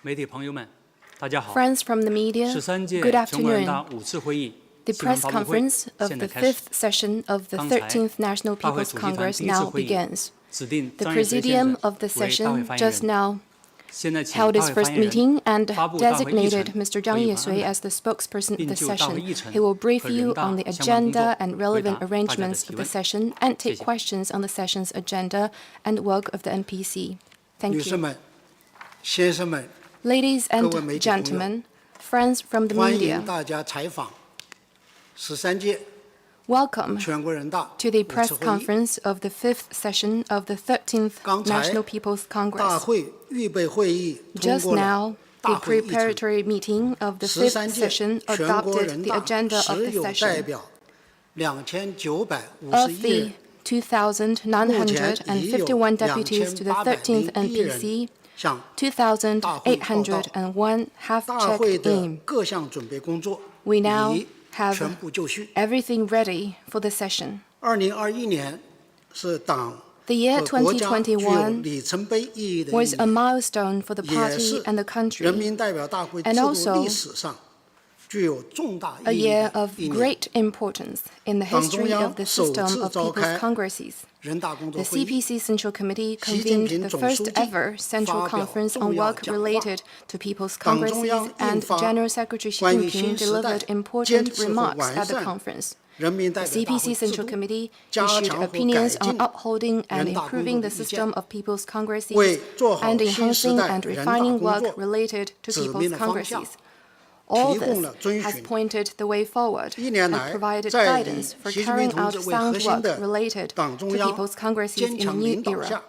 Friends from the media, good afternoon. The press conference of the 5th session of the 13th National People's Congress now begins. The Presidium of the session just now held its first meeting and designated Mr. Zhang Yesui as the spokesperson of the session. He will brief you on the agenda and relevant arrangements of the session and take questions on the session's agenda and work of the NPC. Thank you. Ladies and gentlemen, friends from the media, welcome to the press conference of the 5th session of the 13th National People's Congress. Just now, the preparatory meeting of the 5th session adopted the agenda of the session. Of the 2,951 deputies to the 13th NPC, 2,801 have checked in. We now have everything ready for the session. The year 2021 was a milestone for the party and the country, and also a year of great importance in the history of the system of People's Congresses. The CPC Central Committee convened the first ever Central Conference on work related to People's Congresses, and General Secretary Xi Jinping delivered important remarks at the conference. The CPC Central Committee issued opinions on upholding and improving the system of People's Congresses and enhancing and refining work related to People's Congresses. All this has pointed the way forward and provided guidance for carrying out sound work related to People's Congresses in a new era.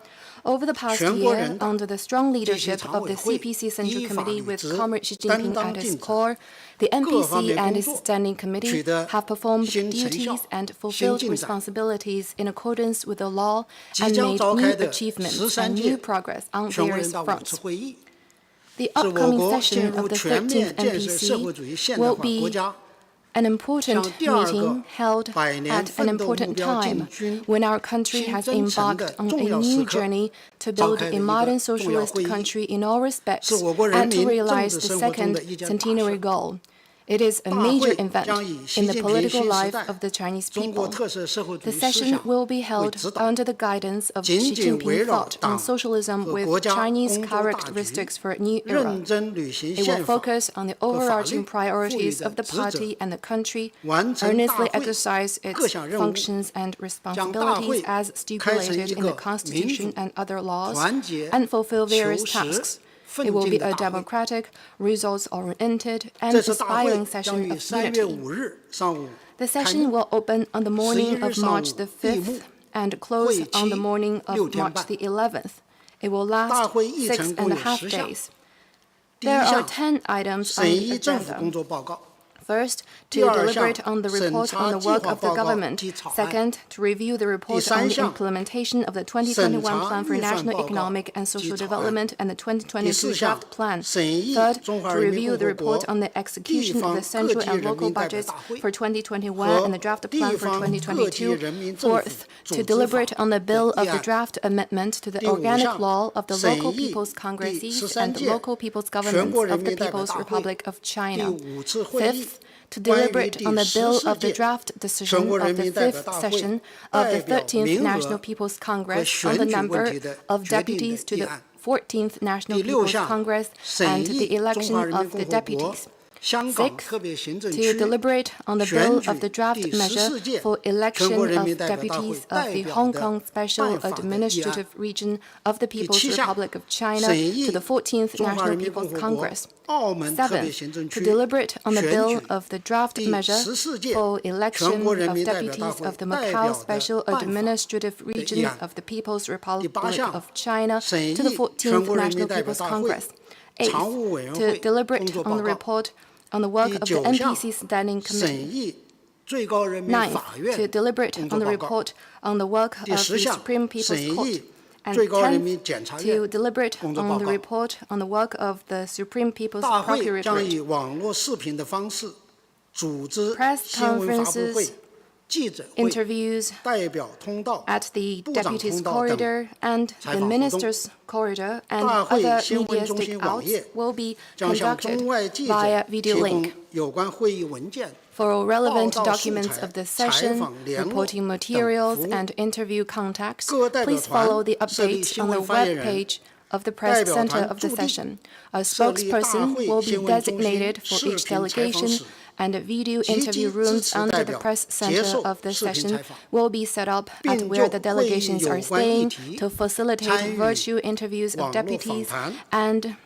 Over the past year, under the strong leadership of the CPC Central Committee with Comrade Xi Jinping at its core, the NPC and its Standing Committee have performed duties and fulfilled responsibilities in accordance with the law and made new achievements and new progress on various fronts. The upcoming session of the 13th NPC will be an important meeting held at an important time when our country has embarked on a new journey to build a modern socialist country in all respects and to realize the second centenary goal. It is a major event in the political life of the Chinese people. The session will be held under the guidance of Xi Jinping thought on socialism with Chinese characteristics for a new era. It will focus on the overarching priorities of the party and the country, earnestly exercise its functions and responsibilities as stipulated in the Constitution and other laws, and fulfill various tasks. It will be a democratic, results-oriented, and aspiring session of unity. The session will open on the morning of March the 5th and close on the morning of March the 11th. It will last 6.5 days. There are 10 items on the agenda. First, to deliberate on the report on the work of the government. Second, to review the report on the implementation of the 2021 Plan for National Economic and Social Development and the 2022 Draft Plan. Third, to review the report on the execution of the central and local budgets for 2021 and the draft plan for 2022. Fourth, to deliberate on the bill of the draft amendment to the organic law of the local People's Congresses and the local People's Governments of the People's Republic of China. Fifth, to deliberate on the bill of the draft decision of the 5th session of the 13th National People's Congress on the number of deputies to the 14th National People's Congress and the election of the deputies. Sixth, to deliberate on the bill of the draft measure for election of deputies of the Hong Kong Special Administrative Region of the People's Republic of China to the 14th National People's Congress. Seventh, to deliberate on the bill of the draft measure for election of deputies of the Macau Special Administrative Region of the People's Republic of China to the 14th National People's Congress. Eighth, to deliberate on the report on the work of the NPC Standing Committee. Ninth, to deliberate on the report on the work of the Supreme People's Court. And 10th, to deliberate on the report on the work of the Supreme People's Procuratorate. Press conferences interviews at the deputies' corridor and the ministers' corridor and other media stakeouts will be conducted via video link. For relevant documents of the session, reporting materials, and interview contacts, please follow the updates on the web page of the press center of the session. A spokesperson will be designated for each delegation, and video interview rooms under the press center of the session will be set up at where the delegations are staying to facilitate virtual interviews of deputies and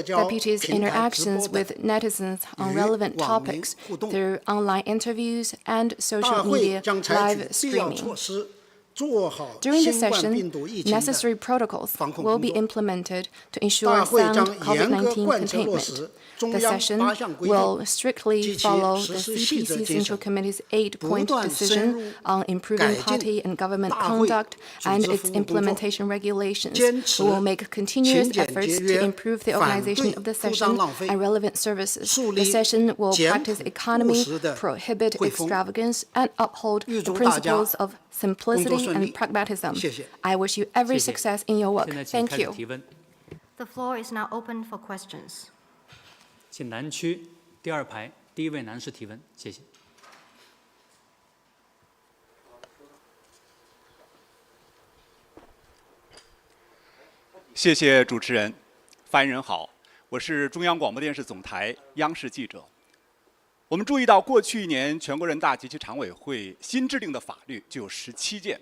deputies' interactions with netizens on relevant topics through online interviews and social media live streaming. During the session, necessary protocols will be implemented to ensure sound COVID-19 containment. The session will strictly follow the CPC Central Committee's 8-point decision on improving party and government conduct and its implementation regulations. We will make continuous efforts to improve the organization of the session and relevant services. The session will practice economy, prohibit extravagance, and uphold the principles of simplicity and pragmatism. I wish you every success in your work. Thank you. The floor is now open for questions. 请南区第2排第1位男士提问，谢谢。谢谢主持人，发言人好，我是中央广播电视总台央视记者。我们注意到，过去1年全国人大及其常委会新制定的法律就有17件。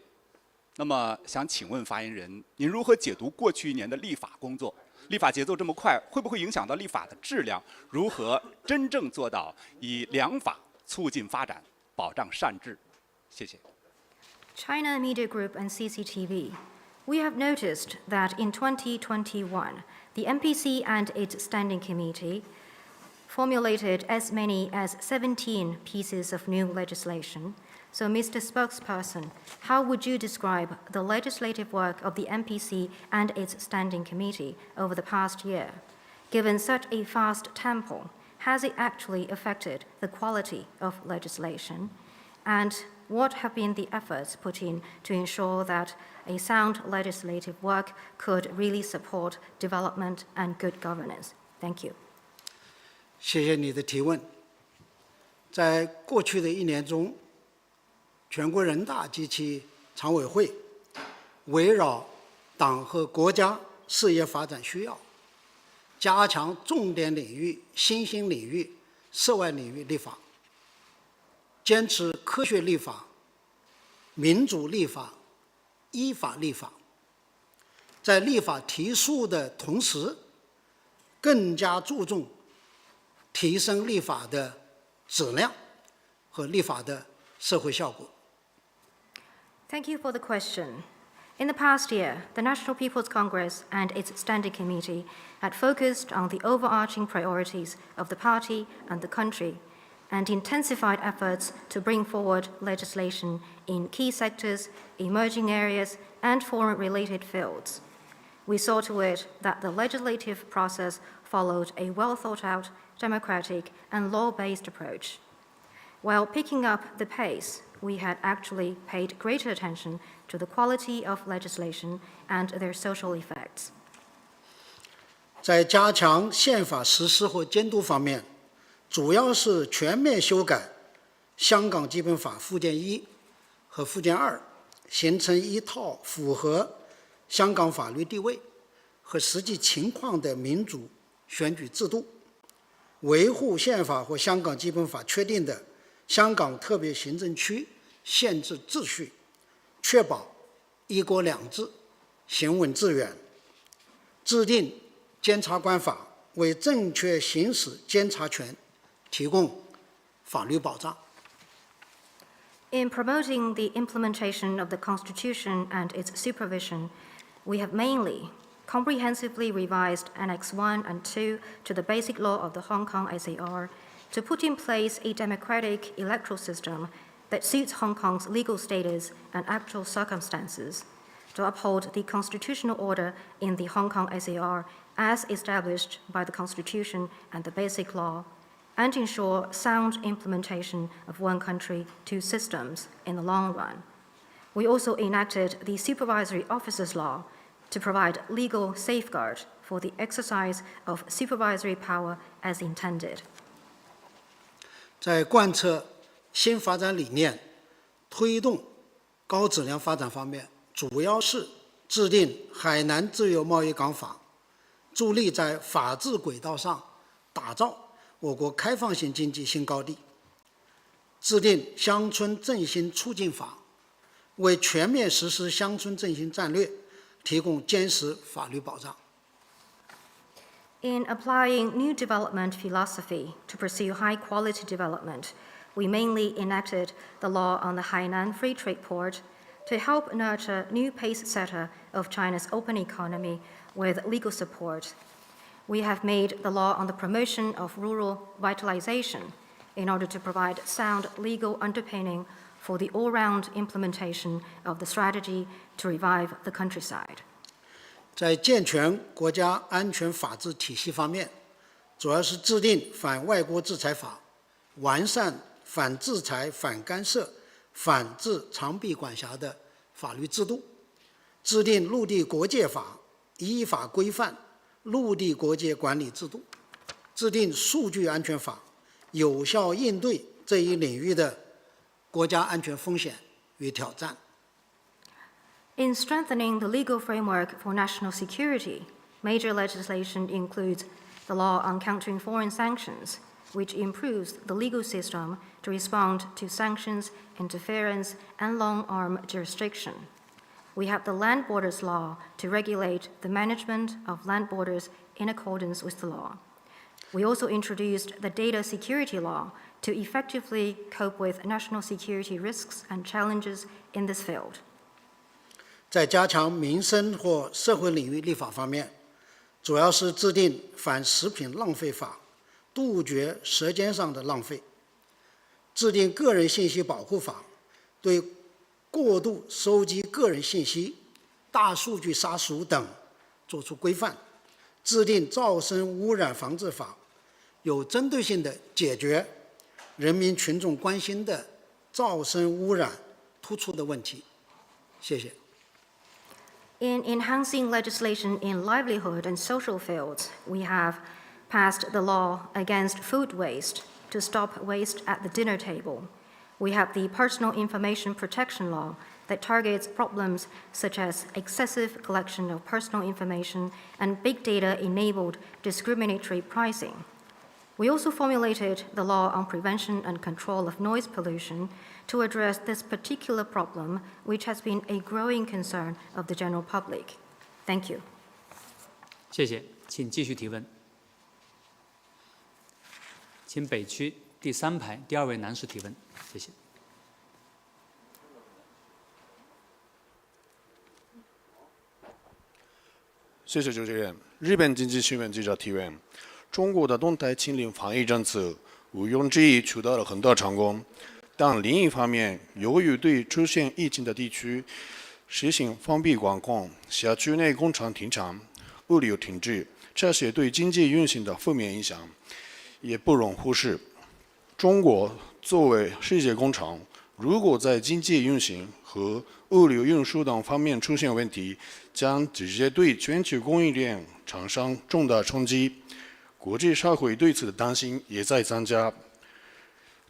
那么，想请问发言人，您如何解读过去1年的立法工作？立法节奏这么快，会不会影响到立法的质量？如何真正做到以良法促进发展，保障善治？谢谢。China Media Group and CCTV. We have noticed that in 2021, the NPC and its standing committee formulated as many as 17 pieces of new legislation. So, Mr. Spokesperson, how would you describe the legislative work of the NPC and its standing committee over the past year? Given such a fast tempo, has it actually affected the quality of legislation? And what have been the efforts put in to ensure that a sound legislative work could really support development and good governance? Thank you. 谢谢你的提问。在过去的1年中，全国人大及其常委会围绕党和国家事业发展需要，加强重点领域、新兴领域、涉外领域立法，坚持科学立法、民主立法、依法立法。在立法提速的同时，更加注重提升立法的质量和立法的社会效果。Thank you for the question. In the past year, the National People's Congress and its Standing Committee had focused on the overarching priorities of the party and the country and intensified efforts to bring forward legislation in key sectors, emerging areas, and foreign-related fields. We saw to it that the legislative process followed a well-thought-out, democratic, and law-based approach. While picking up the pace, we had actually paid greater attention to the quality of legislation and their social effects. 在加强宪法实施和监督方面，主要是全面修改香港基本法附件1和附件2，形成一套符合香港法律地位和实际情况的民主选举制度，维护宪法和香港基本法确定的香港特别行政区宪制秩序，确保一国两制行稳致远，制定监察官法，为正确行使监察权提供法律保障。In promoting the implementation of the Constitution and its supervision, we have mainly comprehensively revised Annex 1 and 2 to the Basic Law of the Hong Kong SAR to put in place a democratic electoral system that suits Hong Kong's legal status and actual circumstances, to uphold the constitutional order in the Hong Kong SAR as established by the Constitution and the Basic Law, and ensure sound implementation of one country, two systems in the long run. We also enacted the Supervisory Officers Law to provide legal safeguard for the exercise of supervisory power as intended. 在贯彻新发展理念、推动高质量发展方面，主要是制定海南自由贸易港法，助力在法治轨道上打造我国开放型经济新高地；制定乡村振兴促进法，为全面实施乡村振兴战略提供坚实法律保障。In applying new development philosophy to pursue high-quality development, we mainly enacted the law on the Hainan Free Trade Port to help nurture new pace-setter of China's open economy with legal support. We have made the law on the promotion of rural vitalization in order to provide sound legal underpinning for the all-round implementation of the strategy to revive the countryside. 在健全国家安全法治体系方面，主要是制定反外国制裁法，完善反制裁、反干涉、反制长臂管辖的法律制度，制定陆地国界法，依法规范陆地国界管理制度，制定数据安全法，有效应对这一领域的国家安全风险与挑战。In strengthening the legal framework for national security, major legislation includes the law on countering foreign sanctions, which improves the legal system to respond to sanctions, interference, and long-arm jurisdiction. We have the land borders law to regulate the management of land borders in accordance with the law. We also introduced the data security law to effectively cope with national security risks and challenges in this field. 在加强民生或社会领域立法方面，主要是制定反食品浪费法，杜绝舌尖上的浪费；制定个人信息保护法，对过度收集个人信息、大数据杀熟等作出规范；制定噪声污染防治法，有针对性地解决人民群众关心的噪声污染突出的问题。谢谢。In enhancing legislation in livelihood and social fields, we have passed the law against food waste to stop waste at the dinner table. We have the personal information protection law that targets problems such as excessive collection of personal information and big data-enabled discriminatory pricing. We also formulated the law on prevention and control of noise pollution to address this particular problem, which has been a growing concern of the general public. Thank you. 谢谢，请继续提问。请北区第3排第2位男士提问，谢谢。谢谢主持人。日本经济新闻记者提问：中国的动态清零防疫政策毋庸置疑取得了很大成功，但另一方面，由于对出现疫情的地区实行封闭管控，辖区内工厂停产、物流停滞，这些对经济运行的负面影响也不容忽视。中国作为世界工厂，如果在经济运行和物流运输等方面出现问题，将直接对全球供应链产生重大冲击。国际社会对此的担心也在增加。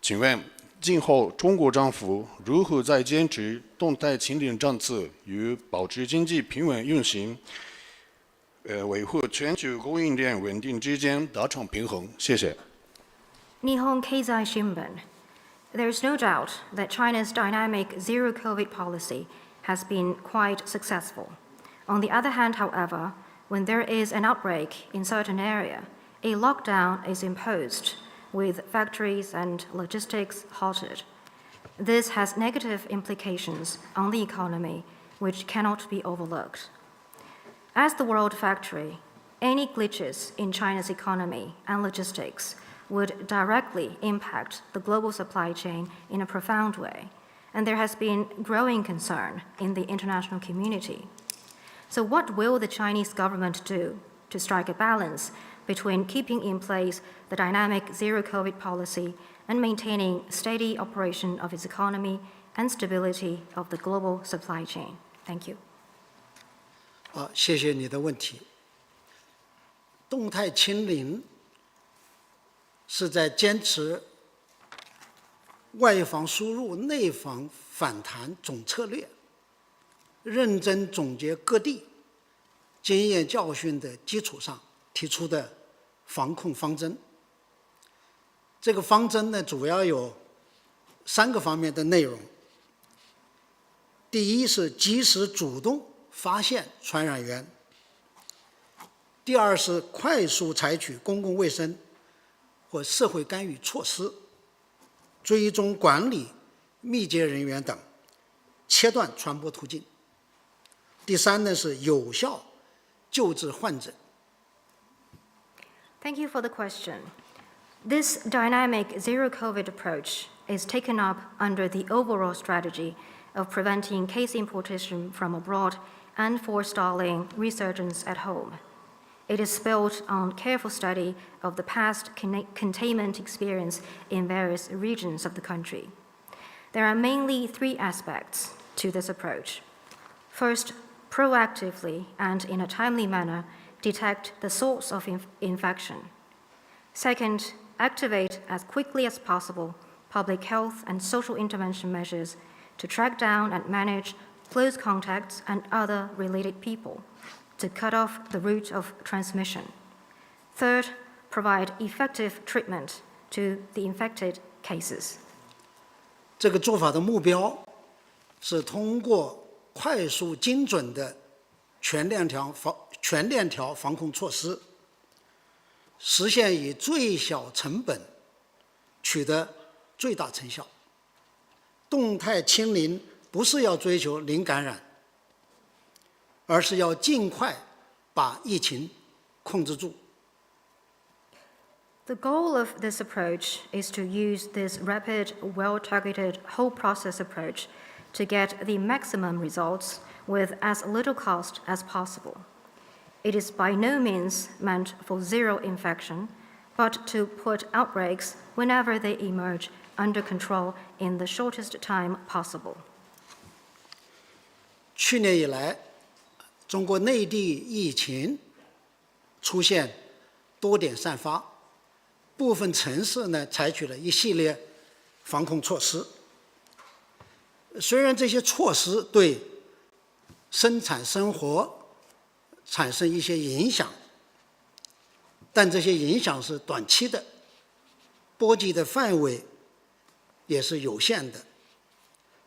请问，今后中国政府如何在坚持动态清零政策与保持经济平稳运行、维护全球供应链稳定之间达成平衡？谢谢。Nihon Keizai Shimbun. There is no doubt that China's dynamic zero-COVID policy has been quite successful. On the other hand, however, when there is an outbreak in certain area, a lockdown is imposed with factories and logistics halted. This has negative implications on the economy, which cannot be overlooked. As the world factory, any glitches in China's economy and logistics would directly impact the global supply chain in a profound way, and there has been growing concern in the international community. So what will the Chinese government do to strike a balance between keeping in place the dynamic zero-COVID policy and maintaining steady operation of its economy and stability of the global supply chain. Thank you. 谢谢你的问题。动态清零是在坚持外防输入、内防反弹总策略，认真总结各地经验教训的基础上提出的防控方针。这个方针呢，主要有3个方面的内容。第一是及时主动发现传染源；第二是快速采取公共卫生或社会干预措施，追踪管理密接人员等，切断传播途径。第三呢是有效救治患者。Thank you for the question. This dynamic zero-COVID approach is taken up under the overall strategy of preventing case importation from abroad and forestalling resurgence at home. It is built on careful study of the past containment experience in various regions of the country. There are mainly 3 aspects to this approach. First, proactively and in a timely manner detect the source of infection. Second, activate as quickly as possible public health and social intervention measures to track down and manage close contacts and other related people, to cut off the route of transmission. Third, provide effective treatment to the infected cases. 这个做法的目标是通过快速精准的全链条防控措施，实现以最小成本取得最大成效。动态清零不是要追求零感染，而是要尽快把疫情控制住。The goal of this approach is to use this rapid, well-targeted whole process approach to get the maximum results with as little cost as possible. It is by no means meant for zero infection, but to put outbreaks whenever they emerge under control in the shortest time possible. 去年以来，中国内地疫情出现多点散发，部分城市呢采取了一系列防控措施。虽然这些措施对生产生活产生一些影响，但这些影响是短期的，波及的范围也是有限的。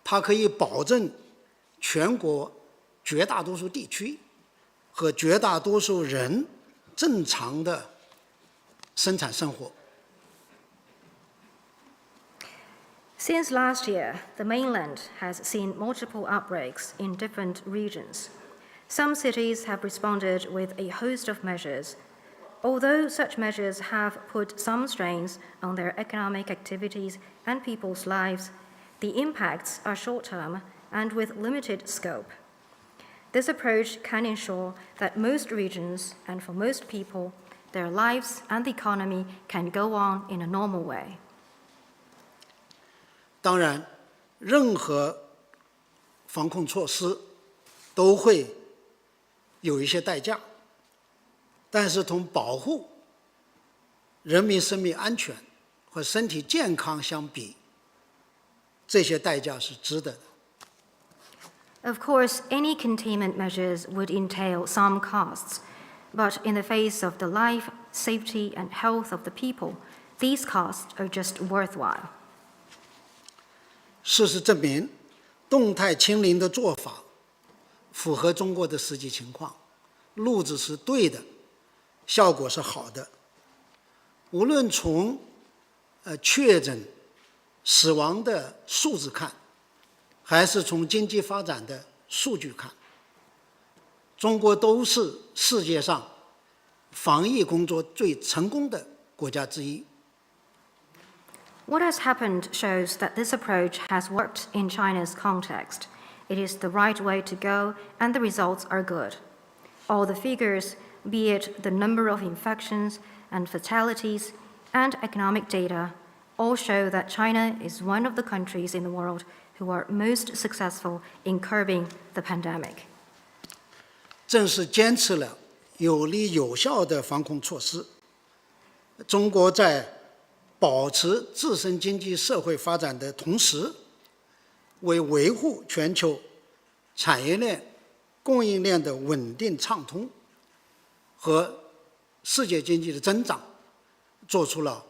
它可以保证全国绝大多数地区和绝大多数人正常的生产生活。Since last year, the mainland has seen multiple outbreaks in different regions. Some cities have responded with a host of measures. Although such measures have put some strains on their economic activities and people's lives, the impacts are short-term and with limited scope. This approach can ensure that most regions and for most people, their lives and the economy can go on in a normal way. 当然，任何防控措施都会有一些代价，但是从保护人民生命安全和身体健康相比，这些代价是值得的。Of course, any containment measures would entail some costs, but in the face of the life, safety, and health of the people, these costs are just worthwhile. 事实证明，动态清零的做法符合中国的实际情况，路子是对的，效果是好的。无论从确诊、死亡的数字看，还是从经济发展的数据看，中国都是世界上防疫工作最成功的国家之一。What has happened shows that this approach has worked in China's context. It is the right way to go, and the results are good. All the figures, be it the number of infections and fatalities and economic data, all show that China is one of the countries in the world who are most successful in curbing the pandemic. 正是坚持了有力有效的防控措施，中国在保持自身经济社会发展的同时，为维护全球产业链、供应链的稳定畅通和世界经济的增长，做出了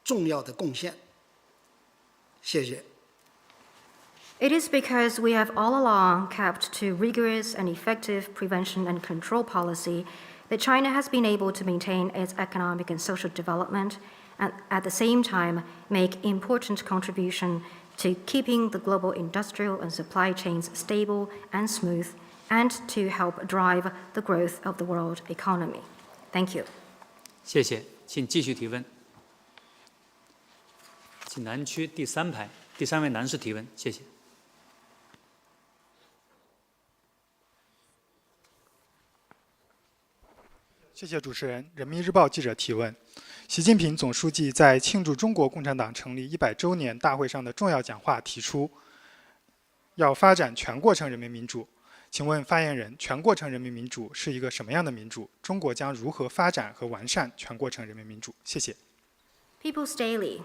重要的贡献。谢谢。It is because we have all along kept to rigorous and effective prevention and control policy that China has been able to maintain its economic and social development and at the same time make important contribution to keeping the global industrial and supply chains stable and smooth and to help drive the growth of the world economy. Thank you. 谢谢，请继续提问。请南区第3排第3位男士提问，谢谢。谢谢主持人。人民日报记者提问：习近平总书记在庆祝中国共产党成立100周年大会上的重要讲话提出，要发展全过程人民民主。请问发言人，全过程人民民主是一个什么样的民主？中国将如何发展和完善全过程人民民主？谢谢。People's Daily.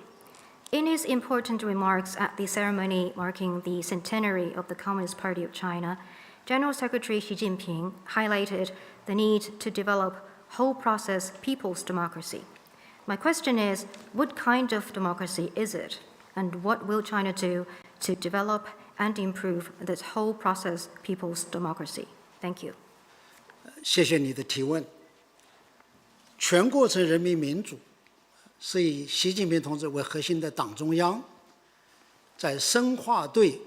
In his important remarks at the ceremony marking the centenary of the Communist Party of China, General Secretary Xi Jinping highlighted the need to develop whole process people's democracy. My question is, what kind of democracy is it? And what will China do to develop and improve this whole process people's democracy? Thank you. 谢谢你的提问。全过程人民民主是以习近平同志为核心的党中央，在深化对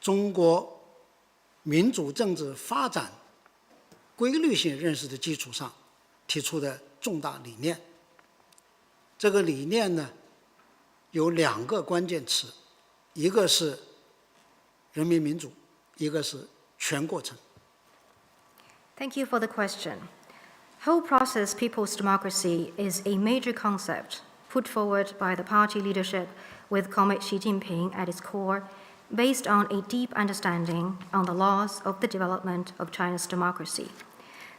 中国民主政治发展规律性认识的基础上提出的重大理念。这个理念呢，有2个关键词，一个是人民民主，一个是全过程。Thank you for the question. Whole process people's democracy is a major concept put forward by the party leadership with Comrade Xi Jinping at its core, based on a deep understanding on the laws of the development of China's democracy.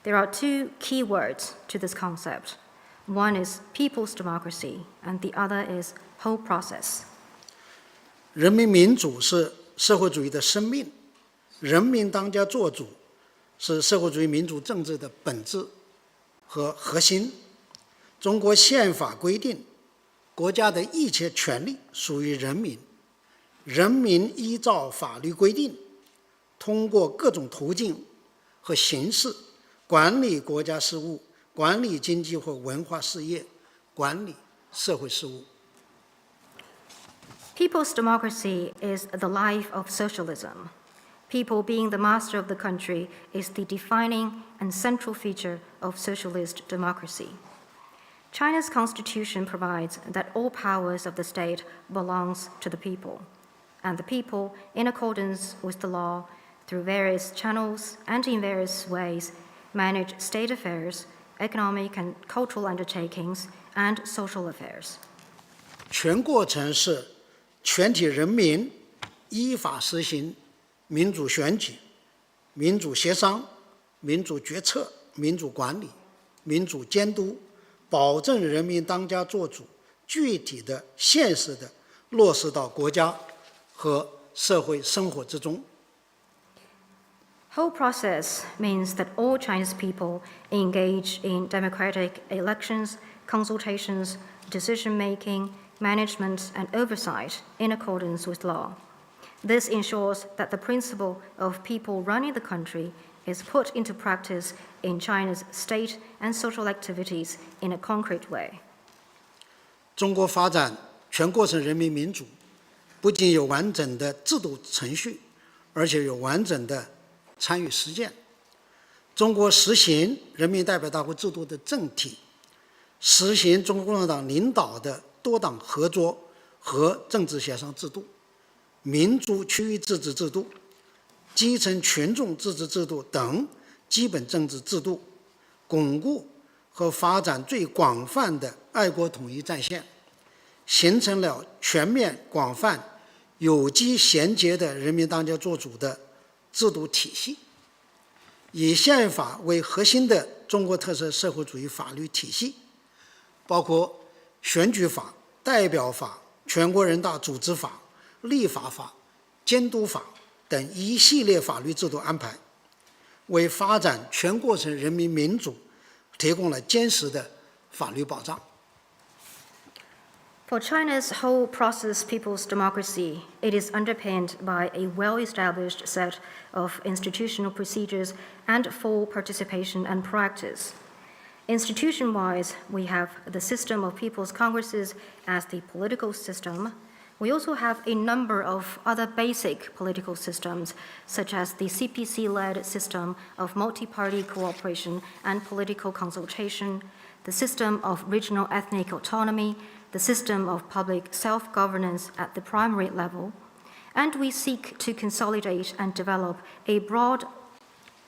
There are 2 key words to this concept. One is people's democracy, and the other is whole process. 人民民主是社会主义的生命，人民当家作主是社会主义民主政治的本质和核心。中国宪法规定，国家的一切权利属于人民，人民依照法律规定，通过各种途径和形式管理国家事务，管理经济或文化事业，管理社会事务。People's democracy is the life of socialism. People being the master of the country is the defining and central feature of socialist democracy. China's constitution provides that all powers of the state belongs to the people, and the people, in accordance with the law, through various channels and in various ways, manage state affairs, economic and cultural undertakings, and social affairs. 全过程是全体人民依法实行民主选举、民主协商、民主决策、民主管理、民主监督，保证人民当家作主，具体的、现实的落实到国家和社会生活之中。Whole process means that all Chinese people engage in democratic elections, consultations, decision-making, management, and oversight in accordance with law. This ensures that the principle of people running the country is put into practice in China's state and social activities in a concrete way. 中国发展全过程人民民主，不仅有完整的制度程序，而且有完整的参与实践。中国实行人民代表大会制度的政体，实行中国共产党领导的多党合作和政治协商制度、民主区域自治制度、基层群众自治制度等基本政治制度，巩固和发展最广泛的爱国统一战线，形成了全面、广泛、有机、衔接的人民当家作主的制度体系。以宪法为核心的中国特色社会主义法律体系，包括选举法、代表法、全国人大组织法、立法法、监督法等一系列法律制度安排，为发展全过程人民民主提供了坚实的法律保障。For China's whole process people's democracy, it is underpinned by a well-established set of institutional procedures and full participation and practice. Institution-wise, we have the system of people's congresses as the political system. We also have a number of other basic political systems, such as the CPC-led system of multi-party cooperation and political consultation, the system of regional ethnic autonomy, the system of public self-governance at the primary level, and we seek to consolidate and develop a broad,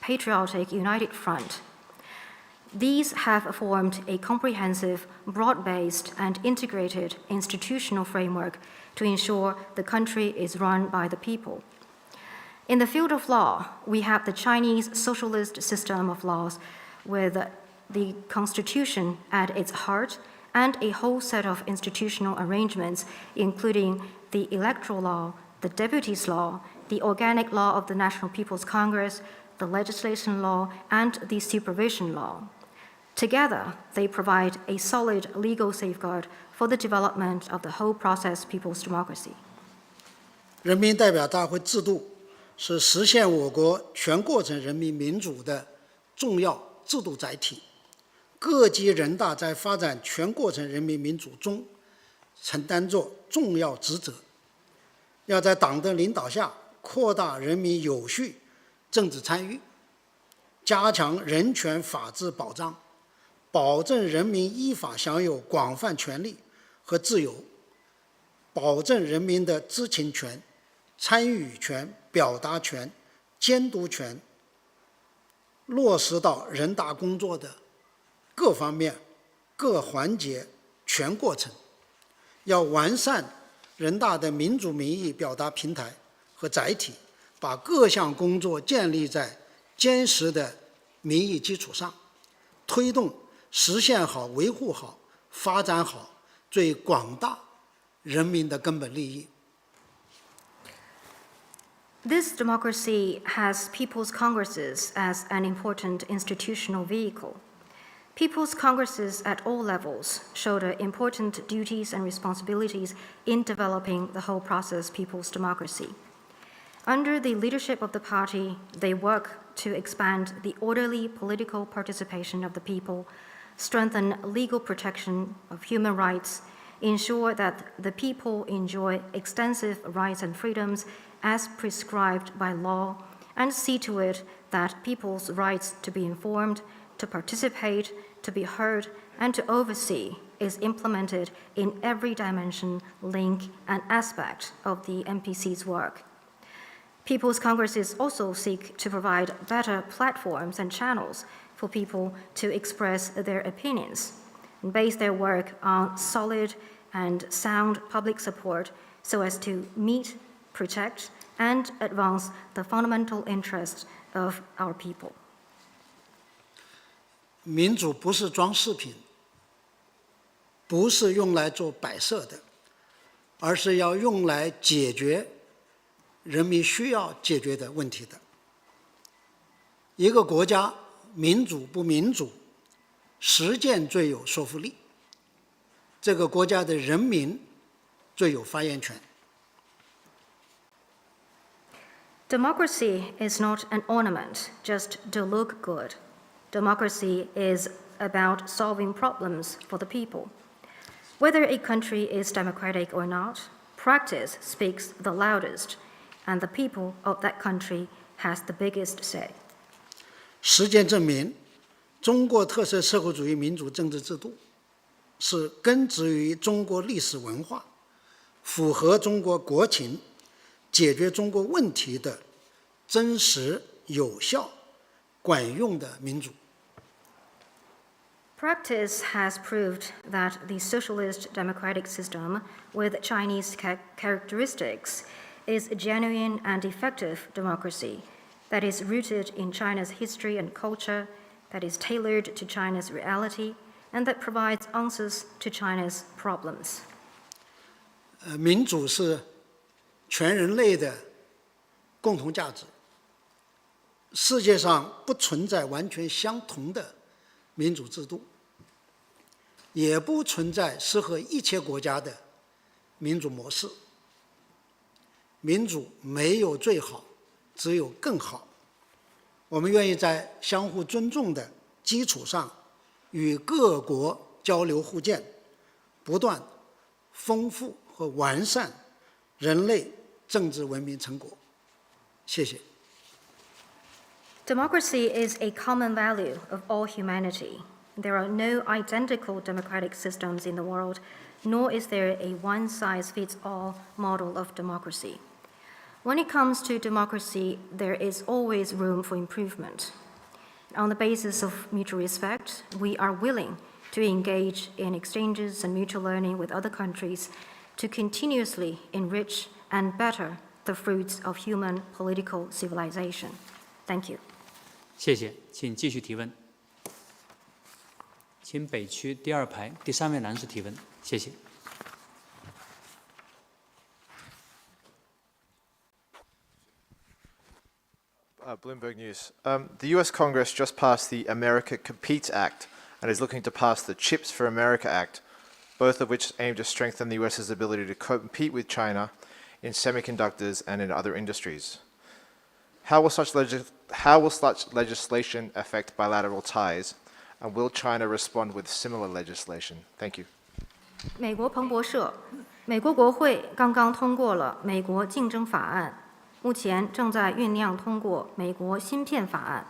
patriotic, united front. These have formed a comprehensive, broad-based, and integrated institutional framework to ensure the country is run by the people. In the field of law, we have the Chinese socialist system of laws with the Constitution at its heart and a whole set of institutional arrangements, including the Electoral law, the Deputies law, the Organic law of the National People's Congress, the Legislation law, and the Supervision law. Together, they provide a solid legal safeguard for the development of the whole process people's democracy. 人民代表大会制度是实现我国全过程人民民主的重要制度载体。各级人大在发展全过程人民民主中承担着重要职责，要在党的领导下扩大人民有序政治参与，加强人权法治保障，保证人民依法享有广泛权利和自由，保证人民的知情权、参与权、表达权、监督权落实到人大工作的各方面、各环节、全过程，要完善人大的民主民意表达平台和载体，把各项工作建立在坚实的民意基础上，推动实现好、维护好、发展好最广大人民的根本利益。This democracy has people's congresses as an important institutional vehicle. People's congresses at all levels shoulder important duties and responsibilities in developing the whole process people's democracy. Under the leadership of the party, they work to expand the orderly political participation of the people, strengthen legal protection of human rights, ensure that the people enjoy extensive rights and freedoms as prescribed by law, and see to it that people's rights to be informed, to participate, to be heard, and to oversee is implemented in every dimension, link, and aspect of the NPC's work. People's Congresses also seek to provide better platforms and channels for people to express their opinions and base their work on solid and sound public support so as to meet, protect, and advance the fundamental interests of our people. 民主不是装饰品，不是用来做摆设的，而是要用来解决人民需要解决的问题的。一个国家民主不民主，实践最有说服力，这个国家的人民最有发言权。Democracy is not an ornament just to look good. Democracy is about solving problems for the people. Whether a country is democratic or not, practice speaks the loudest, and the people of that country has the biggest say. 实践证明，中国特色社会主义民主政治制度是根植于中国历史文化，符合中国国情，解决中国问题的真实、有效、管用的民主。Practice has proved that the socialist democratic system with Chinese characteristics is a genuine and effective democracy that is rooted in China's history and culture, that is tailored to China's reality, and that provides answers to China's problems. 民主是全人类的共同价值。世界上不存在完全相同的民主制度，也不存在适合一切国家的民主模式。民主没有最好，只有更好。我们愿意在相互尊重的基础上，与各国交流互鉴，不断丰富和完善人类政治文明成果。谢谢。Democracy is a common value of all humanity. There are no identical democratic systems in the world, nor is there a one-size-fits-all model of democracy. When it comes to democracy, there is always room for improvement. On the basis of mutual respect, we are willing to engage in exchanges and mutual learning with other countries to continuously enrich and better the fruits of human political civilization. Thank you. 谢谢，请继续提问。请北区第2排第3位男士提问，谢谢。Bloomberg News. The U.S. Congress just passed the America Competes Act and is looking to pass the Chips for America Act, both of which aim to strengthen the U.S.'s ability to compete with China in semiconductors and in other industries. How will such legislation affect bilateral ties, and will China respond with similar legislation? Thank you. 美国彭博社，美国国会刚刚通过了美国竞争法案，目前正在酝酿通过美国芯片法案，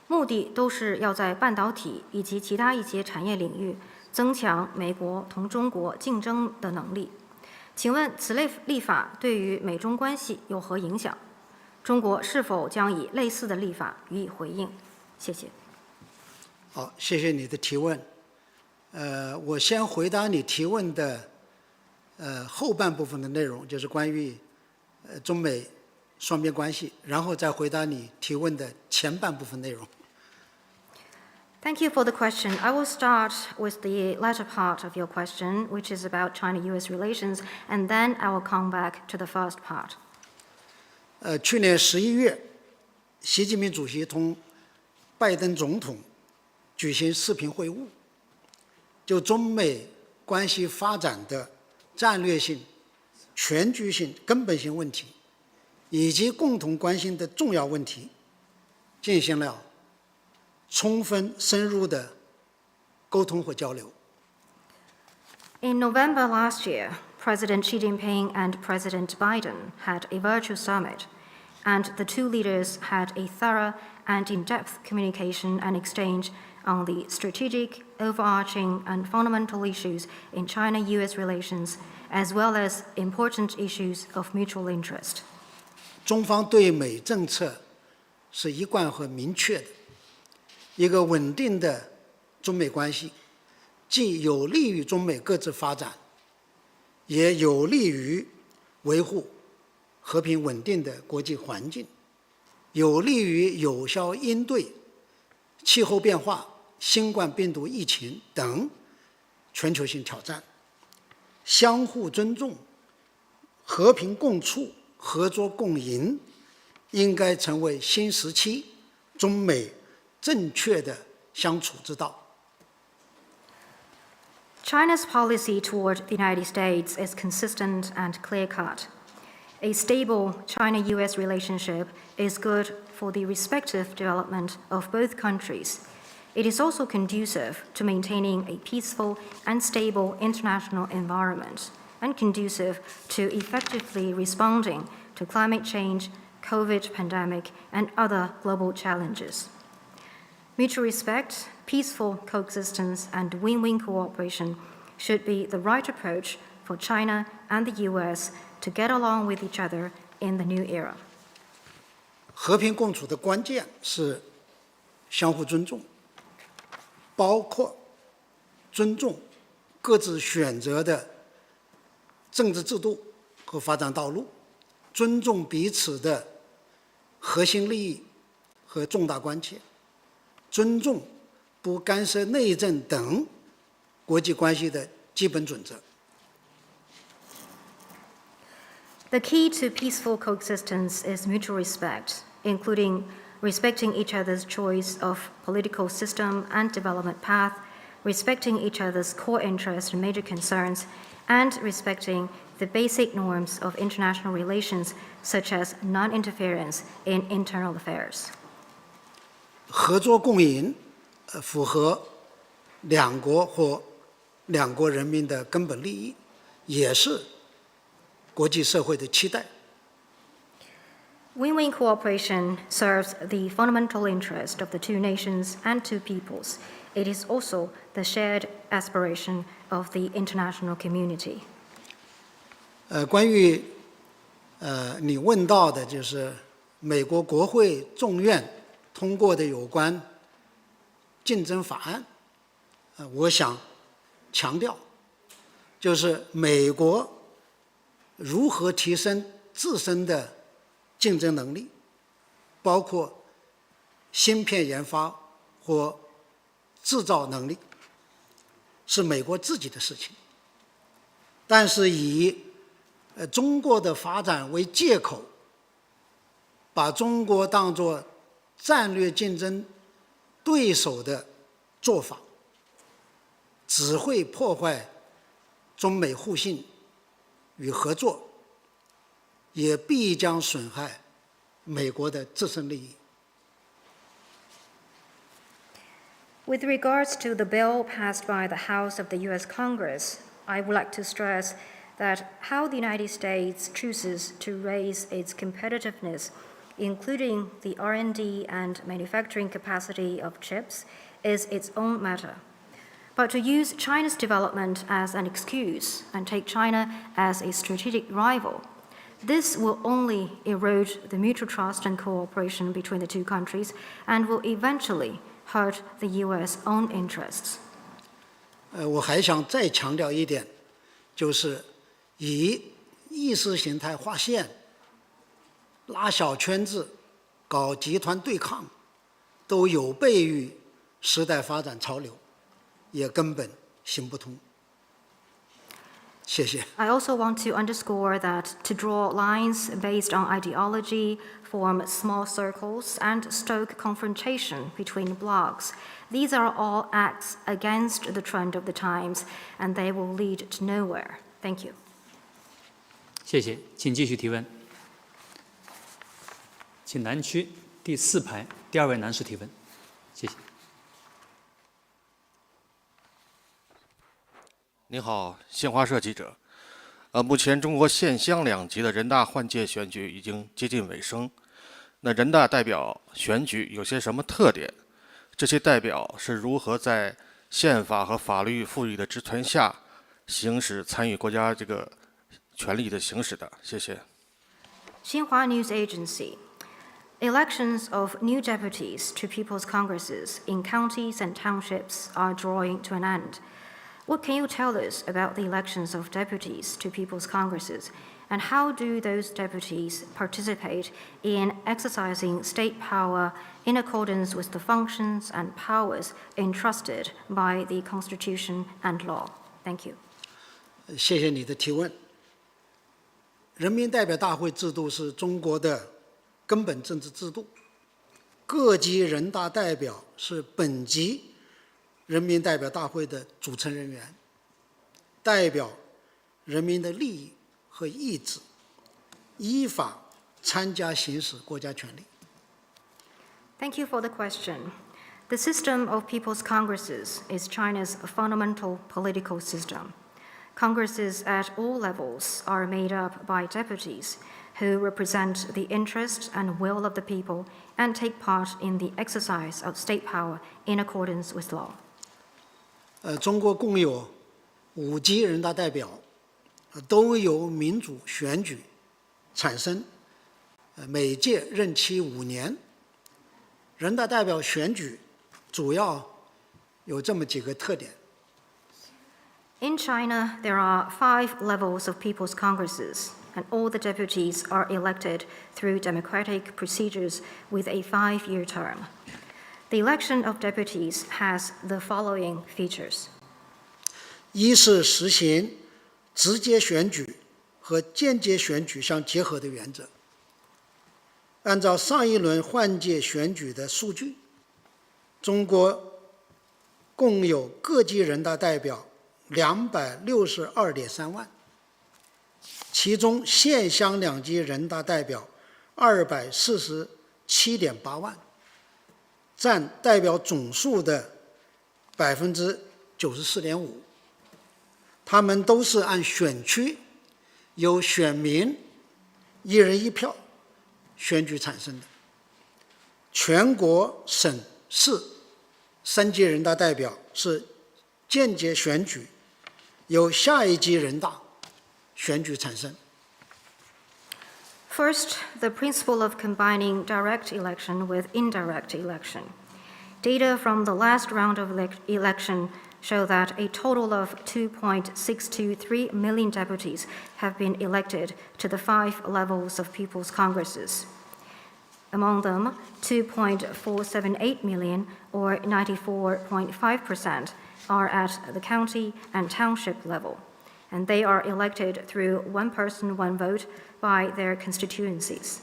目的都是要在半导体以及其他一些产业领域增强美国同中国竞争的能力。请问此类立法对于美中关系有何影响？中国是否将以类似的立法予以回应？谢谢。好，谢谢你的提问。我先回答你提问的后半部分的内容，就是关于中美双边关系，然后再回答你提问的前半部分内容。Thank you for the question. I will start with the latter part of your question, which is about China-US relations, and then I will come back to the first part. 去年11月，习近平主席同拜登总统举行视频会晤，就中美关系发展的战略性、全局性、根本性问题，以及共同关心的重要问题，进行了充分深入的沟通和交流。In November last year, President Xi Jinping and President Biden had a virtual summit, and the two leaders had a thorough and in-depth communication and exchange on the strategic, overarching, and fundamental issues in China-US relations, as well as important issues of mutual interest. 中方对美政策是一贯和明确的，一个稳定的中美关系，既有利于中美各自发展，也有利于维护和平稳定的国际环境，有利于有效应对气候变化、新冠病毒疫情等全球性挑战。相互尊重、和平共处、合作共赢，应该成为新时期中美正确的相处之道。China's policy toward the United States is consistent and clear-cut. A stable China-US relationship is good for the respective development of both countries. It is also conducive to maintaining a peaceful and stable international environment, and conducive to effectively responding to climate change, COVID pandemic, and other global challenges. Mutual respect, peaceful coexistence, and win-win cooperation should be the right approach for China and the US to get along with each other in the new era. 和平共处的关键是相互尊重，包括尊重各自选择的政治制度和发展道路，尊重彼此的核心利益和重大关切，尊重不干涉内政等国际关系的基本准则。The key to peaceful coexistence is mutual respect, including respecting each other's choice of political system and development path, respecting each other's core interests and major concerns, and respecting the basic norms of international relations, such as non-interference in internal affairs. 合作共赢，符合两国或两国人民的根本利益，也是国际社会的期待。Win-win cooperation serves the fundamental interest of the two nations and two peoples. It is also the shared aspiration of the international community. 关于你问到的就是美国国会众院通过的有关竞争法案，我想强调，就是美国如何提升自身的竞争能力，包括芯片研发或制造能力，是美国自己的事情。但是以中国的发展为借口，把中国当作战略竞争对手的做法，只会破坏中美互信与合作，也必将损害美国的自身利益。With regards to the bill passed by the House of the U.S. Congress, I would like to stress that how the United States chooses to raise its competitiveness, including the R&D and manufacturing capacity of chips, is its own matter. But to use China's development as an excuse and take China as a strategic rival, this will only erode the mutual trust and cooperation between the two countries and will eventually hurt the U.S. own interests. 我还想再强调一点，就是以意识形态划线、拉小圈子、搞集团对抗，都有悖于时代发展潮流，也根本行不通。谢谢。I also want to underscore that to draw lines based on ideology, form small circles, and stoke confrontation between blocs, these are all acts against the trend of the times, and they will lead to nowhere. Thank you. 谢谢，请继续提问。请南区第4排第2位男士提问，谢谢。您好，新华社记者。目前中国县乡2级的人大换届选举已经接近尾声。那人大代表选举有些什么特点？这些代表是如何在宪法和法律赋予的职权下行使参与国家这个权利的行使的？谢谢。Xinhua News Agency. Elections of new deputies to people's congresses in counties and townships are drawing to an end. What can you tell us about the elections of deputies to people's congresses, and how do those deputies participate in exercising state power in accordance with the functions and powers entrusted by the Constitution and law? Thank you. 谢谢你的提问。人民代表大会制度是中国的根本政治制度，各级人大代表是本级人民代表大会的组成人员，代表人民的利益和意志，依法参加行使国家权力。Thank you for the question. The system of people's congresses is China's fundamental political system. Congresses at all levels are made up by deputies who represent the interest and will of the people and take part in the exercise of state power in accordance with law. 中国共有5级人大代表，都由民主选举产生，每届任期5年。人大代表选举主要有这么几个特点： In China, there are 5 levels of people's congresses, and all the deputies are elected through democratic procedures with a 5-year term. The election of deputies has the following features. 一是实行直接选举和间接选举相结合的原则。按照上一轮换届选举的数据，中国共有各级人大代表262.3万，其中县乡两级人大代表247.8万，占代表总数的94.5%。他们都是按选区由选民一人一票选举产生的。全国省市3级人大代表是间接选举，由下一级人大选举产生。First, the principle of combining direct election with indirect election. Data from the last round of election show that a total of 2.623 million deputies have been elected to the 5 levels of people's congresses. Among them, 2.478 million, or 94.5%, are at the county and township level, and they are elected through one person, one vote by their constituencies.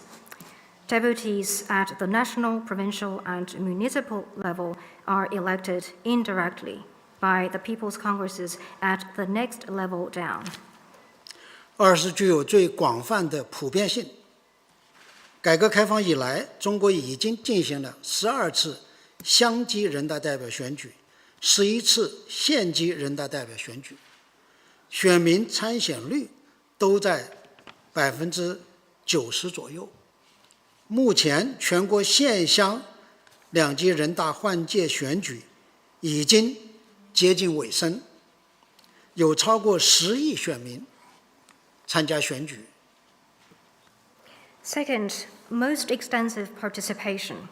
Deputies at the national, provincial, and municipal level are elected indirectly by the People's Congresses at the next level down. 二是具有最广泛的普遍性。改革开放以来，中国已经进行了12次乡级人大代表选举，11次县级人大代表选举，选民参选率都在90%左右。目前，全国县乡两级人大换届选举已经接近尾声，有超过10亿选民参加选举。Second, most extensive participation.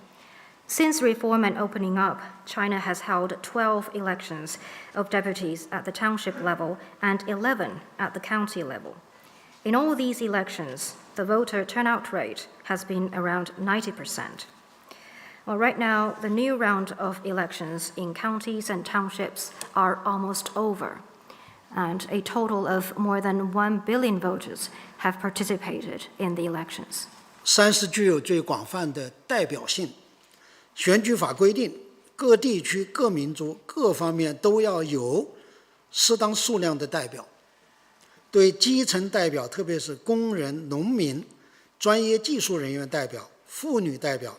Since reform and opening up, China has held 12 elections of deputies at the township level and 11 at the county level. In all these elections, the voter turnout rate has been around 90%. Well, right now, the new round of elections in counties and townships are almost over, and a total of more than 1 billion voters have participated in the elections. 三是具有最广泛的代表性。选举法规定，各地区、各民族、各方面都要有适当数量的代表。对基层代表，特别是工人、农民、专业技术人员代表、妇女代表、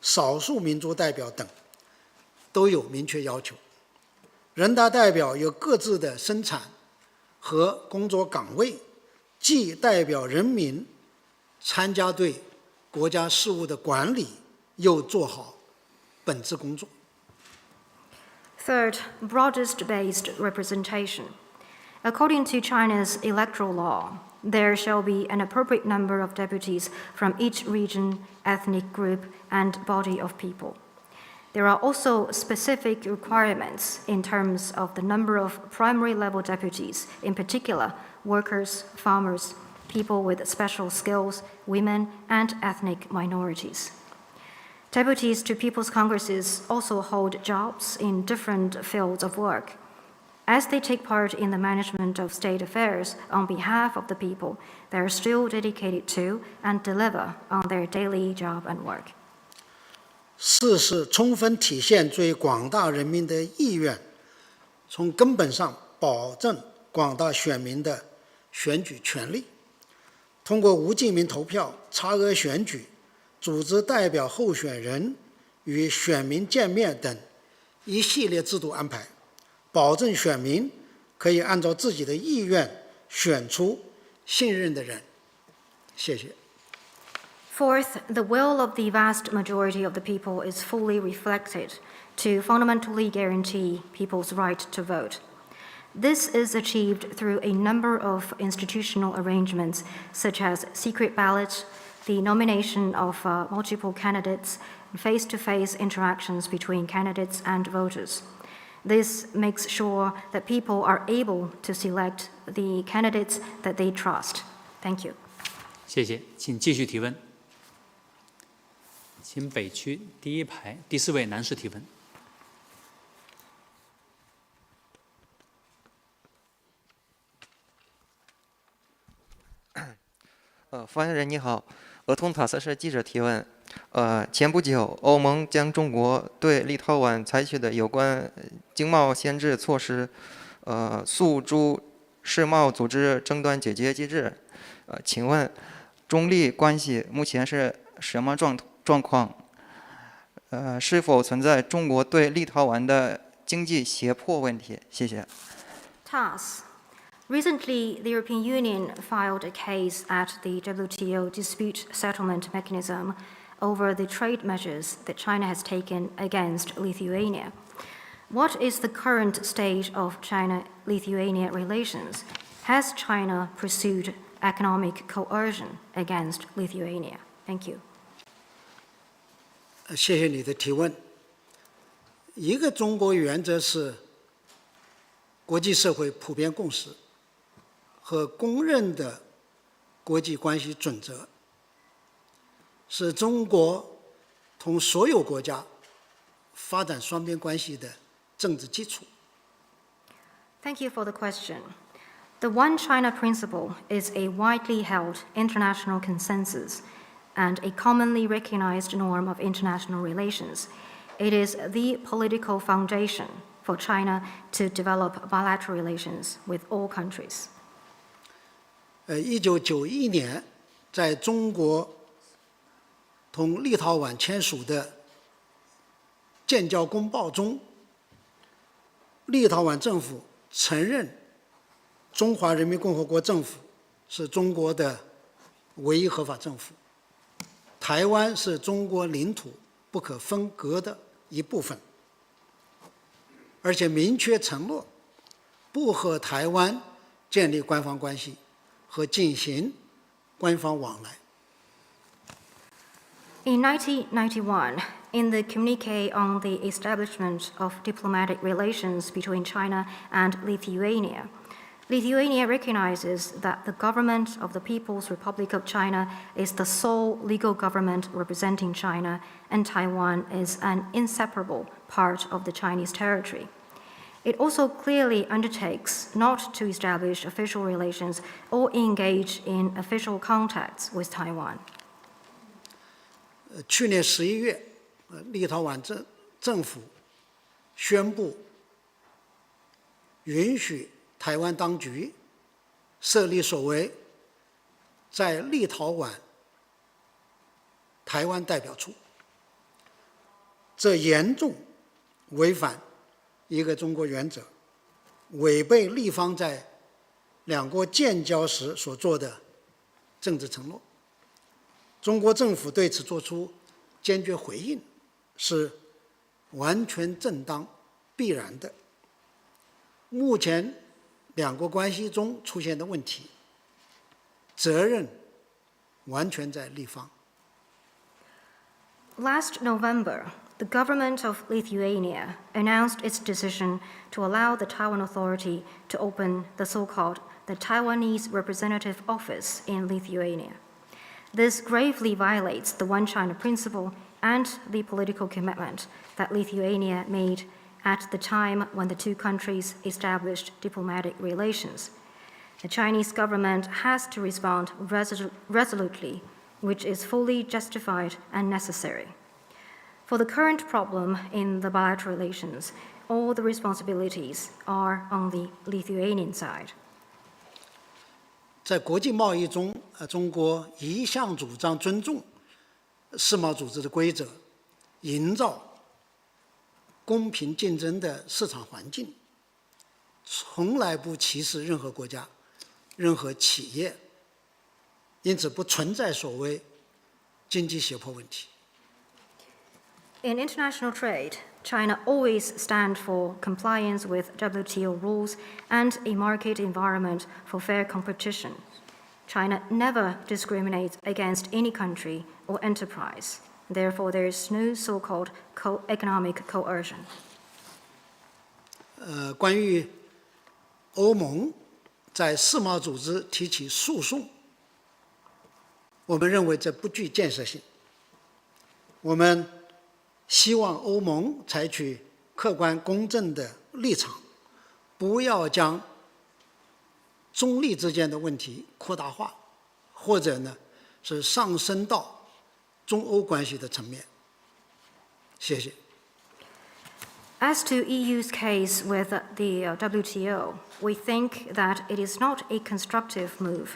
少数民族代表等，都有明确要求。人大代表有各自的生产和工作岗位，既代表人民参加对国家事务的管理，又做好本质工作。Third, broadest-based representation. According to China's electoral law, there shall be an appropriate number of deputies from each region, ethnic group, and body of people. There are also specific requirements in terms of the number of primary-level deputies, in particular, workers, farmers, people with special skills, women, and ethnic minorities. Deputies to People's Congresses also hold jobs in different fields of work. As they take part in the management of state affairs on behalf of the people, they are still dedicated to and deliver on their daily job and work. 四是充分体现最广大人民的意愿，从根本上保证广大选民的选举权利。通过无记名投票、差额选举、组织代表候选人与选民见面等一系列制度安排，保证选民可以按照自己的意愿选出信任的人。谢谢。Fourth, the will of the vast majority of the people is fully reflected to fundamentally guarantee people's right to vote. This is achieved through a number of institutional arrangements, such as secret ballots, the nomination of multiple candidates, face-to-face interactions between candidates and voters. This makes sure that people are able to select the candidates that they trust. Thank you. 谢谢，请继续提问。请北区第一排第4位男士提问。发言人你好，俄通塔斯社记者提问。前不久，欧盟将中国对立陶宛采取的有关经贸限制措施，诉诸世贸组织争端解决机制。请问，中立关系目前是什么状况？是否存在中国对立陶宛的经济胁迫问题？谢谢。Recently, the European Union filed a case at the WTO dispute settlement mechanism over the trade measures that China has taken against Lithuania. What is the current state of China-Lithuania relations? Has China pursued economic coercion against Lithuania? Thank you. 谢谢你的提问。一个中国原则是国际社会普遍共识和公认的国际关系准则，是中国同所有国家发展双边关系的政治基础。Thank you for the question. The One China principle is a widely held international consensus and a commonly recognized norm of international relations. It is the political foundation for China to develop bilateral relations with all countries. 1991年，在中国同立陶宛签署的建交公报中，立陶宛政府承认中华人民共和国政府是中国的唯一合法政府，台湾是中国领土不可分割的一部分，而且明确承诺不和台湾建立官方关系和进行官方往来。In 1991, in the communique on the establishment of diplomatic relations between China and Lithuania, Lithuania recognizes that the government of the People's Republic of China is the sole legal government representing China, and Taiwan is an inseparable part of the Chinese territory. It also clearly undertakes not to establish official relations or engage in official contacts with Taiwan. 去年11月，立陶宛政府宣布允许台湾当局设立所谓在立陶宛台湾代表处，这严重违反一个中国原则，违背立方在两国建交时所做的政治承诺。中国政府对此作出坚决回应，是完全正当、必然的。目前两国关系中出现的问题，责任完全在立方。Last November, the government of Lithuania announced its decision to allow the Taiwan Authority to open the so-called the Taiwanese Representative Office in Lithuania. This gravely violates the One China principle and the political commitment that Lithuania made at the time when the two countries established diplomatic relations. The Chinese government has to respond resolutely, which is fully justified and necessary. For the current problem in the bilateral relations, all the responsibilities are on the Lithuanian side. 在国际贸易中，中国一向主张尊重世贸组织的规则，营造公平竞争的市场环境，从来不歧视任何国家、任何企业，因此不存在所谓经济胁迫问题。In international trade, China always stands for compliance with WTO rules and a market environment for fair competition. China never discriminates against any country or enterprise. Therefore, there is no so-called economic coercion. 关于欧盟在世贸组织提起诉讼，我们认为这不具建设性。我们希望欧盟采取客观公正的立场，不要将中立之间的问题扩大化，或者呢是上升到中欧关系的层面。谢谢。As to EU's case with the WTO, we think that it is not a constructive move.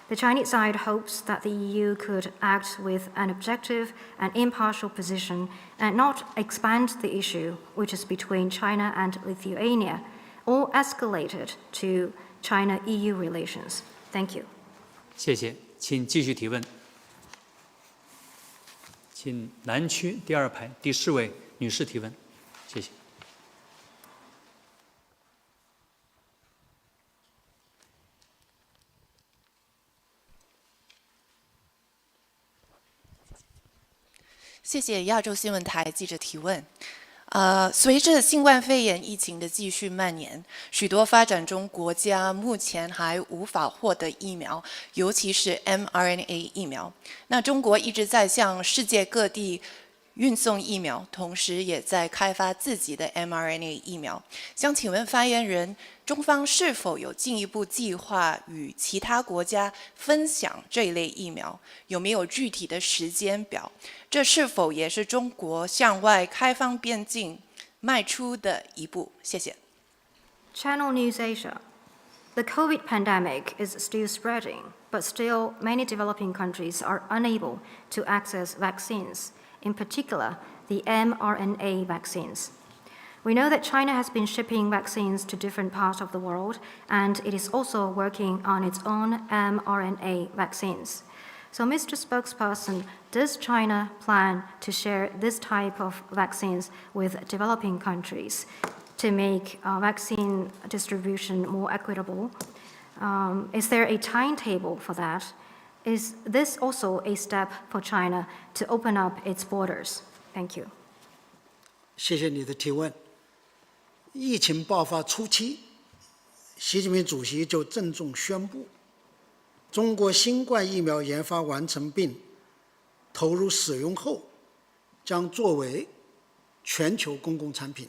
The Chinese side hopes that the EU could act with an objective and impartial position and not expand the issue, which is between China and Lithuania, or escalate it to China-EU relations. Thank you. 谢谢，请继续提问。请南区第2排第10位女士提问，谢谢。谢谢亚洲新闻台记者提问。随着新冠肺炎疫情的继续蔓延，许多发展中国家目前还无法获得疫苗，尤其是 mRNA 疫苗。那中国一直在向世界各地运送疫苗，同时也在开发自己的 mRNA 疫苗。想请问发言人，中方是否有进一步计划与其他国家分享这一类疫苗？有没有具体的时间表？这是否也是中国向外开放边境迈出的一步？谢谢。Channel News Asia. The COVID pandemic is still spreading, but still many developing countries are unable to access vaccines, in particular the mRNA vaccines. We know that China has been shipping vaccines to different parts of the world, and it is also working on its own mRNA vaccines. So, Mr. Spokesperson, does China plan to share this type of vaccines with developing countries to make vaccine distribution more equitable? Is there a timetable for that? Is this also a step for China to open up its borders? Thank you. 谢谢你的提问。疫情爆发初期，习近平主席就郑重宣布，中国新冠疫苗研发完成并投入使用后，将作为全球公共产品。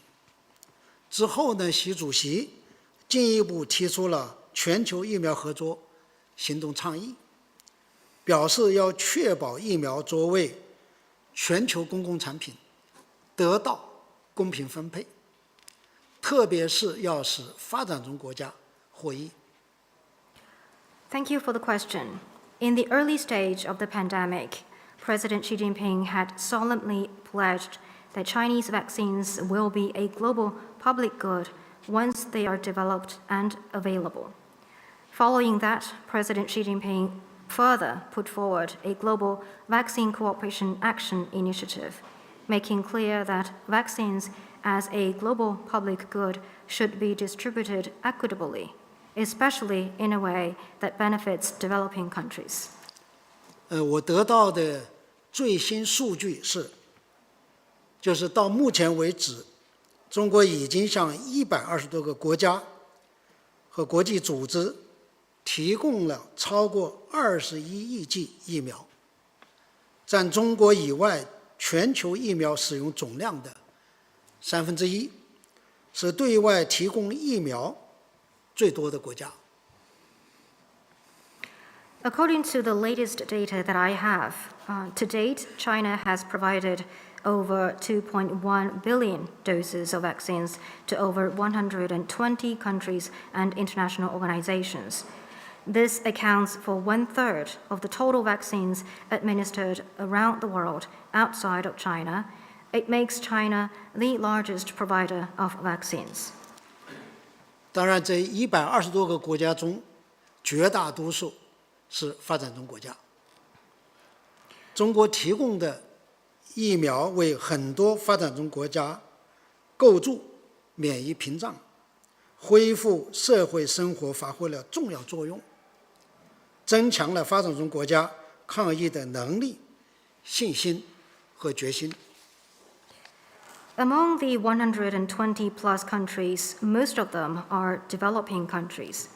之后呢，习主席进一步提出了全球疫苗合作行动倡议，表示要确保疫苗作为全球公共产品得到公平分配，特别是要使发展中国家获益。Thank you for the question. In the early stage of the pandemic, President Xi Jinping had solemnly pledged that Chinese vaccines will be a global public good once they are developed and available. Following that, President Xi Jinping further put forward a global vaccine cooperation action initiative, making clear that vaccines as a global public good should be distributed equitably, especially in a way that benefits developing countries. 我得到的最新数据是，就是到目前为止，中国已经向120多个国家和国际组织提供了超过21亿剂疫苗，占中国以外全球疫苗使用总量的1/3，是对外提供疫苗最多的国家。According to the latest data that I have, to date, China has provided over 2.1 billion doses of vaccines to over 120 countries and international organizations. This accounts for 1/3 of the total vaccines administered around the world outside of China. It makes China the largest provider of vaccines. 当然，这120多个国家中，绝大多数是发展中国家。中国提供的疫苗为很多发展中国家构筑免疫屏障，恢复社会生活发挥了重要作用，增强了发展中国家抗疫的能力、信心和决心。Among the 120 plus countries, most of them are developing countries.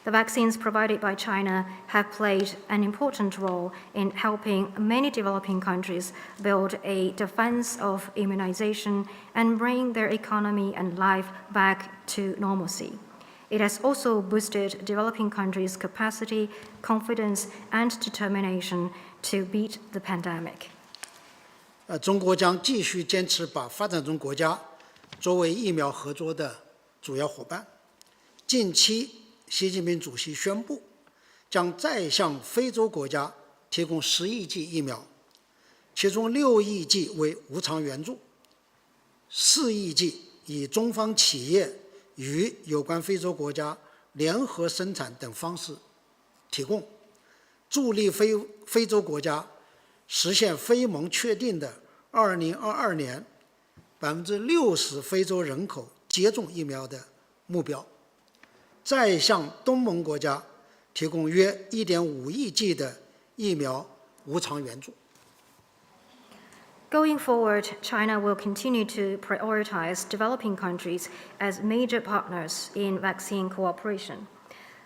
The vaccines provided by China have played an important role in helping many developing countries build a defense of immunization and bring their economy and life back to normalcy. It has also boosted developing countries' capacity, confidence, and determination to beat the pandemic. 中国将继续坚持把发展中国家作为疫苗合作的主要伙伴。近期，习近平主席宣布，将再向非洲国家提供10亿剂疫苗，其中6亿剂为无偿援助，4亿剂以中方企业与有关非洲国家联合生产等方式提供，助力非洲国家实现非盟确定的2022年60%非洲人口接种疫苗的目标，再向东盟国家提供约1.5亿剂的疫苗无偿援助。Going forward, China will continue to prioritize developing countries as major partners in vaccine cooperation.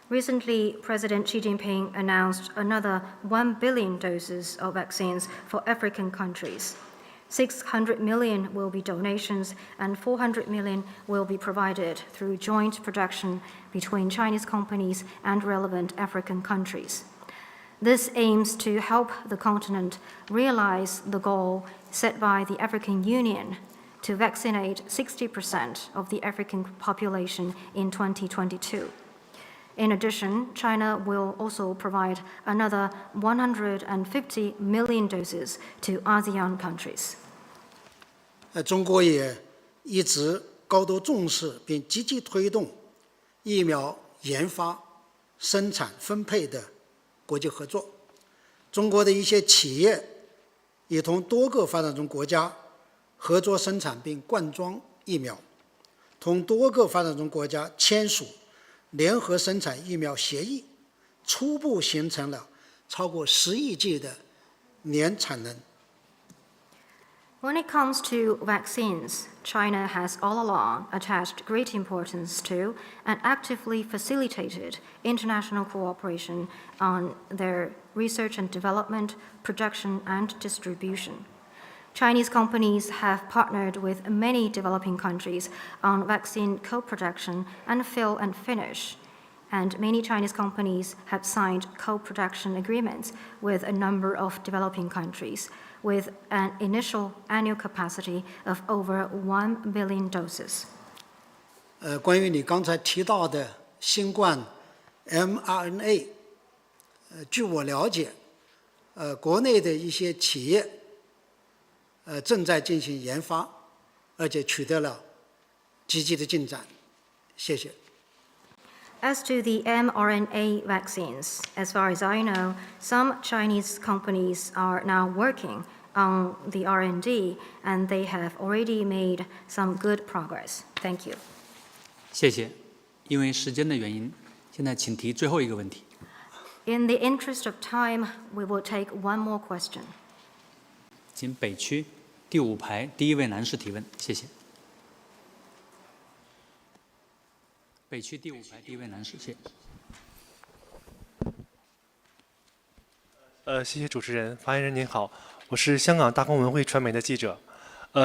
Recently, President Xi Jinping announced another 1 billion doses of vaccines for African countries. 600 million will be donations and 400 million will be provided through joint production between Chinese companies and relevant African countries. This aims to help the continent realize the goal set by the African Union to vaccinate 60% of the African population in 2022. In addition, China will also provide another 150 million doses to ASEAN countries. 中国也一直高度重视并积极推动疫苗研发、生产、分配的国际合作。中国的一些企业已同多个发展中国家合作生产并灌装疫苗，同多个发展中国家签署联合生产疫苗协议，初步形成了超过10亿剂的年产能。When it comes to vaccines, China has all along attached great importance to and actively facilitated international cooperation on their research and development, production, and distribution. Chinese companies have partnered with many developing countries on vaccine co-production and fill and finish, and many Chinese companies have signed co-production agreements with a number of developing countries, with an initial annual capacity of over 1 billion doses. 关于你刚才提到的新冠 mRNA，据我了解，国内的一些企业正在进行研发，而且取得了积极的进展。谢谢。As to the mRNA vaccines, as far as I know, some Chinese companies are now working on the R&D, and they have already made some good progress. Thank you. 谢谢。因为时间的原因，现在请提最后一个问题。In the interest of time, we will take one more question. 请北区第5排第1位男士提问，谢谢。北区第5排第1位男士，谢谢。谢谢主持人，发言人您好，我是香港大公文汇传媒的记者。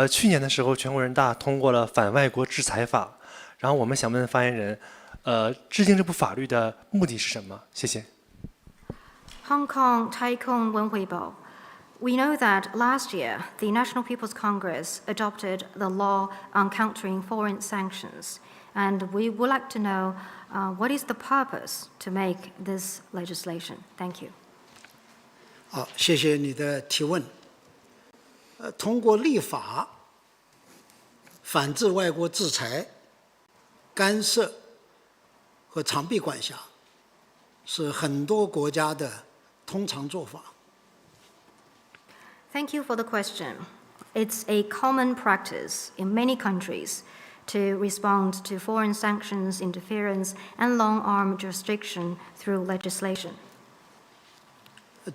去年的时候，全国人大通过了反外国制裁法，然后我们想问发言人，制定这部法律的目的是什么？谢谢。Hong Kong Taikong Wenhuibao. We know that last year, the National People's Congress adopted the law on countering foreign sanctions, and we would like to know what is the purpose to make this legislation. Thank you. 好，谢谢你的提问。通过立法反制外国制裁、干涉和长臂管辖，是很多国家的通常做法。Thank you for the question. It's a common practice in many countries to respond to foreign sanctions, interference, and long-arm jurisdiction through legislation.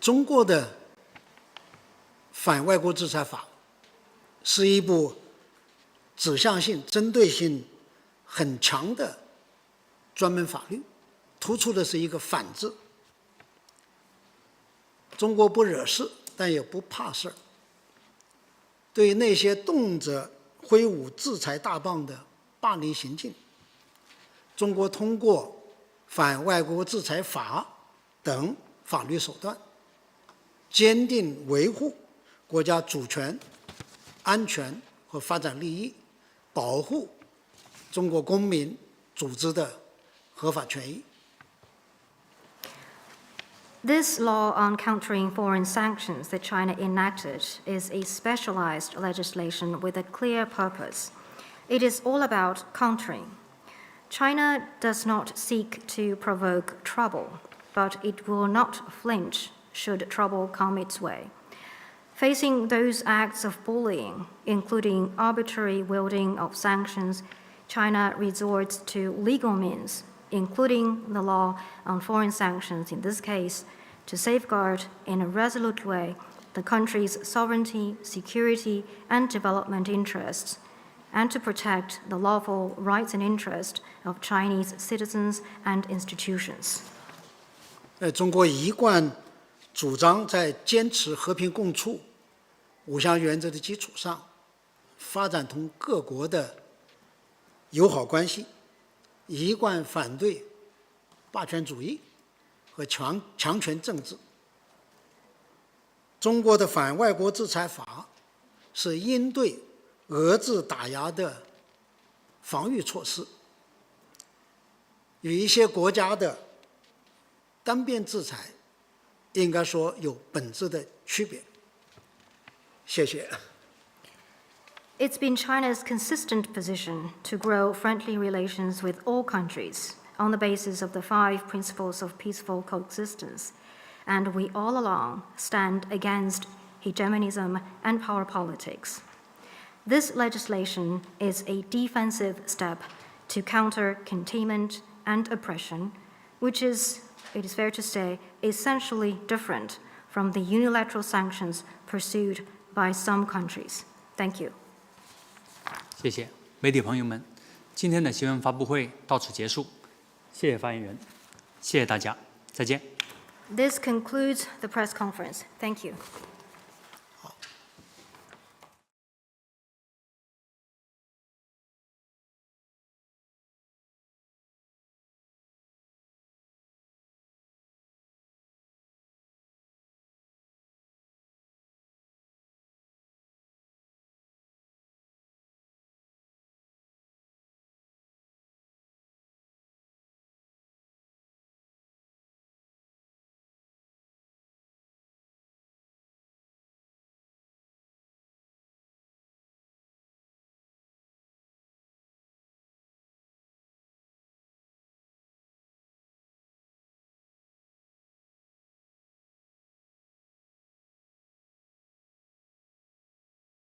中国的反外国制裁法是一部指向性、针对性很强的专门法律，突出的是一个反字。中国不惹事，但也不怕事儿。对于那些动辄挥舞制裁大棒的霸凌行径，中国通过反外国制裁法等法律手段，坚定维护国家主权、安全和发展利益，保护中国公民组织的合法权益。This law on countering foreign sanctions that China enacted is a specialized legislation with a clear purpose. It is all about countering. China does not seek to provoke trouble, but it will not flinch should trouble come its way. Facing those acts of bullying, including arbitrary wielding of sanctions, China resorts to legal means, including the law on foreign sanctions in this case, to safeguard in a resolute way the country's sovereignty, security, and development interests, and to protect the lawful rights and interests of Chinese citizens and institutions. 中国一贯主张在坚持和平共处、五项原则的基础上，发展同各国的友好关系，一贯反对霸权主义和强权政治。中国的反外国制裁法是应对遏制打压的防御措施，与一些国家的单边制裁应该说有本质的区别。谢谢。It's been China's consistent position to grow friendly relations with all countries on the basis of the 5 principles of peaceful coexistence, and we all along stand against hegemonism and power politics. This legislation is a defensive step to counter containment and oppression, which is, it is fair to say, essentially different from the unilateral sanctions pursued by some countries. Thank you. 谢谢媒体朋友们，今天的新闻发布会到此结束，谢谢发言人，谢谢大家，再见。This concludes the press conference. Thank you.